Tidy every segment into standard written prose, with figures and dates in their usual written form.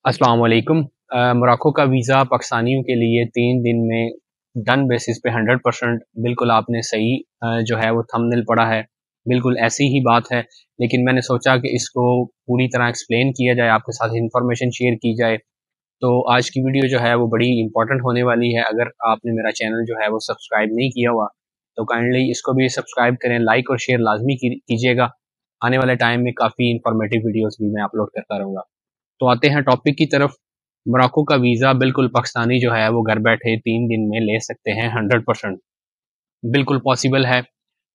अस्सलाम वालेकुम। मोरक्को का वीज़ा पाकिस्तानियों के लिए 3 दिन में डन बेसिस पे 100% बिल्कुल आपने सही जो है वो थंबनेल पढ़ा है। बिल्कुल ऐसी ही बात है, लेकिन मैंने सोचा कि इसको पूरी तरह एक्सप्लेन किया जाए, आपके साथ इन्फॉर्मेशन शेयर की जाए। तो आज की वीडियो जो है वो बड़ी इंपॉर्टेंट होने वाली है। अगर आपने मेरा चैनल जो है वो सब्सक्राइब नहीं किया हुआ, तो काइंडली इसको भी सब्सक्राइब करें, लाइक और शेयर लाज़मी कीजिएगा। आने वाले टाइम में काफ़ी इंफॉर्मेटिव वीडियोज़ भी मैं अपलोड करता रहूँगा। तो आते हैं टॉपिक की तरफ। मोरक्को का वीज़ा बिल्कुल पाकिस्तानी जो है वो घर बैठे 3 दिन में ले सकते हैं 100%। बिल्कुल पॉसिबल है।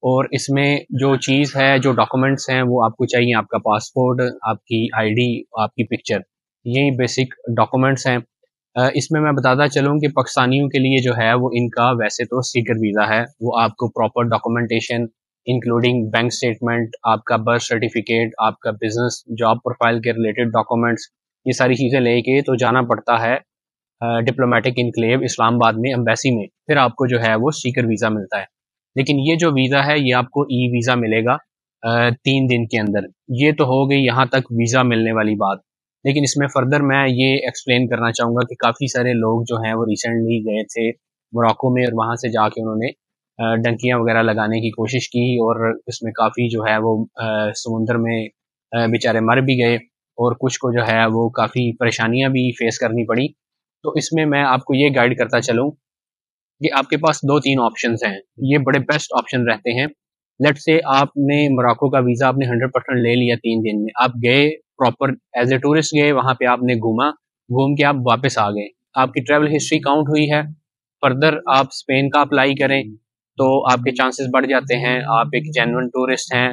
और इसमें जो चीज़ है, जो डॉक्यूमेंट्स हैं वो आपको चाहिए, आपका पासपोर्ट, आपकी आईडी, आपकी पिक्चर, यही बेसिक डॉक्यूमेंट्स हैं। इसमें मैं बताता चलूँ कि पाकिस्तानियों के लिए जो है वो इनका वैसे तो सीकर वीज़ा है। वो आपको proper documentation including bank statement, आपका बर्थ सर्टिफिकेट, आपका बिज़नेस जॉब प्रोफाइल के रिलेटेड डॉक्यूमेंट्स, ये सारी चीज़ें लेके तो जाना पड़ता है डिप्लोमेटिक इनक्लेव इस्लामाबाद में, एम्बेसी में। फिर आपको जो है वो सीकर वीज़ा मिलता है। लेकिन ये जो वीज़ा है ये आपको ई वीज़ा मिलेगा 3 दिन के अंदर। ये तो हो गई यहाँ तक वीज़ा मिलने वाली बात। लेकिन इसमें फर्दर मैं ये एक्सप्लेन करना चाहूँगा कि काफ़ी सारे लोग जो हैं वो रिसेंटली गए थे मोरक्को में, और वहाँ से जाके उन्होंने डंकियाँ वगैरह लगाने की कोशिश की, और इसमें काफ़ी जो है वो समुंदर में बेचारे मर भी गए, और कुछ को जो है वो काफ़ी परेशानियाँ भी फेस करनी पड़ी। तो इसमें मैं आपको ये गाइड करता चलूँ कि आपके पास 2-3 ऑप्शंस हैं। ये बड़े बेस्ट ऑप्शन रहते हैं। लेट्स से आपने मोरक्को का वीज़ा आपने 100% ले लिया 3 दिन में। आप गए प्रॉपर एज़ अ टूरिस्ट गए, वहाँ पे आपने घूमा, घूम के आप वापस आ गए। आपकी ट्रैवल हिस्ट्री काउंट हुई है। फर्दर आप स्पेन का अप्लाई करें, तो आपके चांसेस बढ़ जाते हैं। आप एक जेन्युइन टूरिस्ट हैं,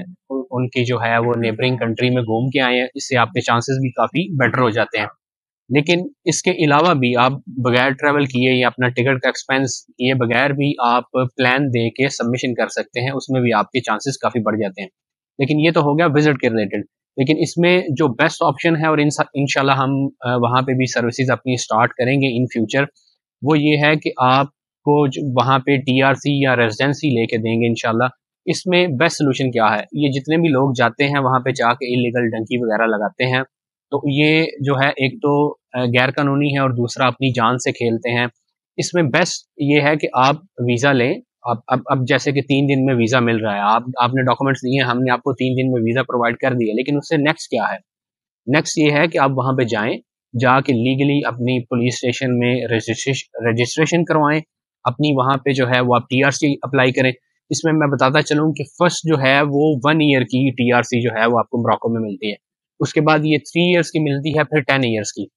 उनकी जो है वो नेबरिंग कंट्री में घूम के आए हैं, इससे आपके चांसेस भी काफ़ी बेटर हो जाते हैं। लेकिन इसके अलावा भी आप बगैर ट्रैवल किए या अपना टिकट का एक्सपेंस किए बगैर भी आप प्लान दे के सबमिशन कर सकते हैं, उसमें भी आपके चांसेस काफ़ी बढ़ जाते हैं। लेकिन ये तो हो गया विजिट के रिलेटेड। लेकिन इसमें जो बेस्ट ऑप्शन है, और इंशाल्लाह हम वहाँ पे भी सर्विसेज अपनी स्टार्ट करेंगे इन फ्यूचर, वो ये है कि आपको वहाँ पे टीआरसी या रेजिडेंसी लेके देंगे इंशाल्लाह। इसमें बेस्ट सोल्यूशन क्या है, ये जितने भी लोग जाते हैं वहाँ पे जाके इलीगल डंकी वगैरह लगाते हैं, तो ये जो है एक तो गैर कानूनी है, और दूसरा अपनी जान से खेलते हैं। इसमें बेस्ट ये है कि आप वीज़ा लें। अब जैसे कि 3 दिन में वीज़ा मिल रहा है, आपने डॉक्यूमेंट्स दिए, हमने आपको 3 दिन में वीज़ा प्रोवाइड कर दिया, लेकिन उससे नेक्स्ट क्या है? नेक्स्ट ये है कि आप वहाँ पे जाएँ, जाके लीगली अपनी पुलिस स्टेशन में रजिस्ट्रेशन करवाएँ, अपनी वहाँ पे जो है वो आप टीआरसी अप्लाई करें। इसमें मैं बताता चलूँ कि फर्स्ट जो है वो 1 ईयर की टीआरसी जो है वो आपको मोरक्को में मिलती है। उसके बाद ये 3 ईयर्स की मिलती है, फिर 10 ईयर्स की।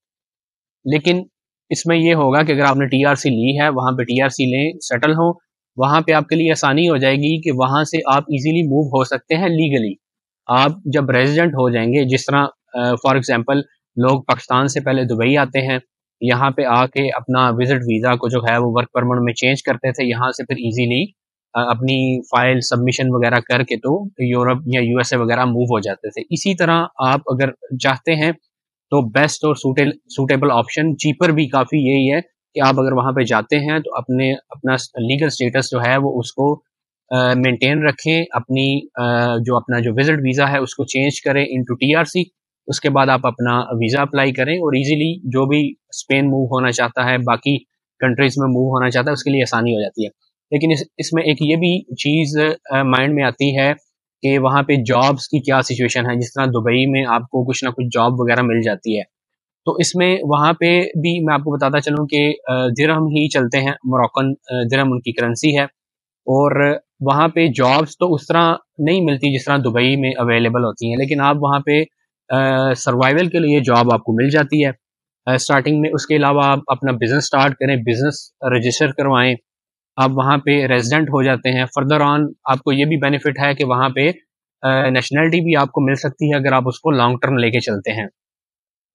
लेकिन इसमें ये होगा कि अगर आपने टीआरसी ली है, वहाँ पे टीआरसी लें, सेटल हों, वहाँ पे आपके लिए आसानी हो जाएगी कि वहाँ से आप इज़िली मूव हो सकते हैं लीगली। आप जब रेज़िडेंट हो जाएँगे, जिस तरह फॉर एग्ज़ाम्पल लोग पाकिस्तान से पहले दुबई आते हैं, यहाँ पे आके अपना विज़िट वीज़ा को जो है वो वर्क परमिट में चेंज करते थे, यहाँ से फिर इज़िली अपनी फ़ाइल सबमिशन वगैरह करके तो यूरोप या यूएसए वगैरह मूव हो जाते थे। इसी तरह आप अगर चाहते हैं, तो बेस्ट और सूटेबल ऑप्शन चीपर भी काफ़ी यही है कि आप अगर वहाँ पे जाते हैं तो अपने अपना लीगल स्टेटस जो है वो उसको मेंटेन रखें, अपनी जो अपना जो विजिट वीज़ा है उसको चेंज करें इनटू टीआरसी। उसके बाद आप अपना वीज़ा अप्लाई करें, और इजीली जो भी स्पेन मूव होना चाहता है, बाकी कंट्रीज में मूव होना चाहता है, उसके लिए आसानी हो जाती है। लेकिन इसमें एक ये भी चीज़ माइंड में आती है कि वहाँ पे जॉब्स की क्या सिचुएशन है। जिस तरह दुबई में आपको कुछ ना कुछ जॉब वगैरह मिल जाती है, तो इसमें वहाँ पे भी मैं आपको बताता चलूँ कि दिरहम ही चलते हैं, मोरक्कन दिरहम उनकी करेंसी है। और वहाँ पे जॉब्स तो उस तरह नहीं मिलती जिस तरह दुबई में अवेलेबल होती हैं, लेकिन आप वहाँ पे सर्वाइवल के लिए जॉब आपको मिल जाती है स्टार्टिंग में। उसके अलावा आप अपना बिजनेस स्टार्ट करें, बिजनेस रजिस्टर करवाएं, आप वहाँ पे रेजिडेंट हो जाते हैं। फर्दर ऑन आपको ये भी बेनिफिट है कि वहाँ पे नेशनलिटी भी आपको मिल सकती है अगर आप उसको लॉन्ग टर्म लेके चलते हैं।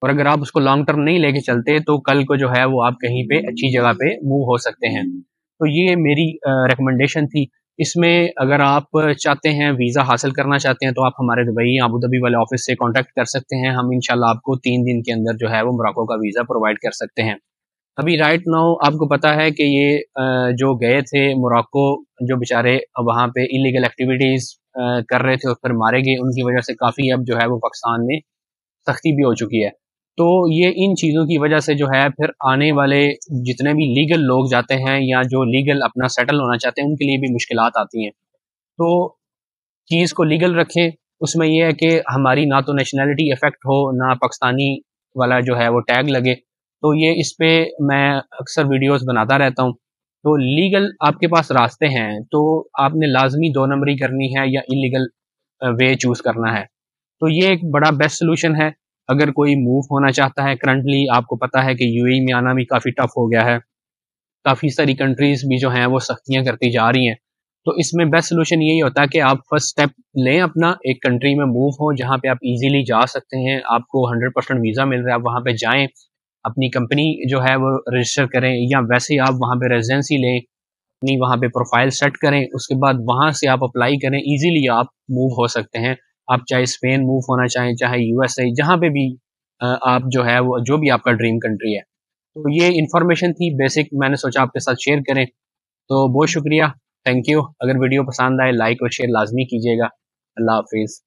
और अगर आप उसको लॉन्ग टर्म नहीं लेके चलते, तो कल को जो है वो आप कहीं पे अच्छी जगह पे मूव हो सकते हैं। तो ये मेरी रिकमेंडेशन थी। इसमें अगर आप चाहते हैं, वीज़ा हासिल करना चाहते हैं, तो आप हमारे दुबई अबू धाबी वाले ऑफिस से कॉन्टैक्ट कर सकते हैं। हम इंशाल्लाह आपको 3 दिन के अंदर जो है वो मोरक्को का वीज़ा प्रोवाइड कर सकते हैं। अभी राइट नाउ आपको पता है कि ये जो गए थे मोरक्को, जो बेचारे वहाँ पे इलीगल एक्टिविटीज़ कर रहे थे और फिर मारे गए, उनकी वजह से काफ़ी अब जो है वो पाकिस्तान में सख्ती भी हो चुकी है। तो ये इन चीज़ों की वजह से जो है फिर आने वाले जितने भी लीगल लोग जाते हैं या जो लीगल अपना सेटल होना चाहते हैं उनके लिए भी मुश्किलात आती हैं। तो चीज़ को लीगल रखें, उसमें ये है कि हमारी ना तो नेशनैलिटी इफ़ेक्ट हो, ना पाकिस्तानी वाला जो है वो टैग लगे। तो ये इस पे मैं अक्सर वीडियोज़ बनाता रहता हूँ। तो लीगल आपके पास रास्ते हैं, तो आपने लाज़मी 2 नंबरी करनी है या इल्लीगल वे चूज़ करना है। तो ये एक बड़ा बेस्ट सॉल्यूशन है। अगर कोई मूव होना चाहता है करंटली आपको पता है कि यूएई में आना भी काफ़ी टफ़ हो गया है। काफ़ी सारी कंट्रीज़ भी जो हैं वो सख्तियाँ करती जा रही हैं। तो इसमें बेस्ट सॉल्यूशन यही होता है कि आप फर्स्ट स्टेप लें अपना, एक कंट्री में मूव हो जहाँ पे आप ईज़िली जा सकते हैं, आपको 100% वीज़ा मिल रहा है, आप वहाँ पे जाएँ, अपनी कंपनी जो है वो रजिस्टर करें या वैसे ही आप वहाँ पे रेज़िडेंसी लें, अपनी वहाँ पे प्रोफ़ाइल सेट करें, उसके बाद वहाँ से आप अप्लाई करें, ईज़िली आप मूव हो सकते हैं। आप चाहे स्पेन मूव होना चाहें, चाहे यूएसए, जहाँ पे भी आप जो है वो जो भी आपका ड्रीम कंट्री है। तो ये इन्फॉर्मेशन थी बेसिक, मैंने सोचा आपके साथ शेयर करें। तो बहुत शुक्रिया, थैंक यू। अगर वीडियो पसंद आए लाइक और शेयर लाज़मी कीजिएगा। अल्लाह हाफ़िज़।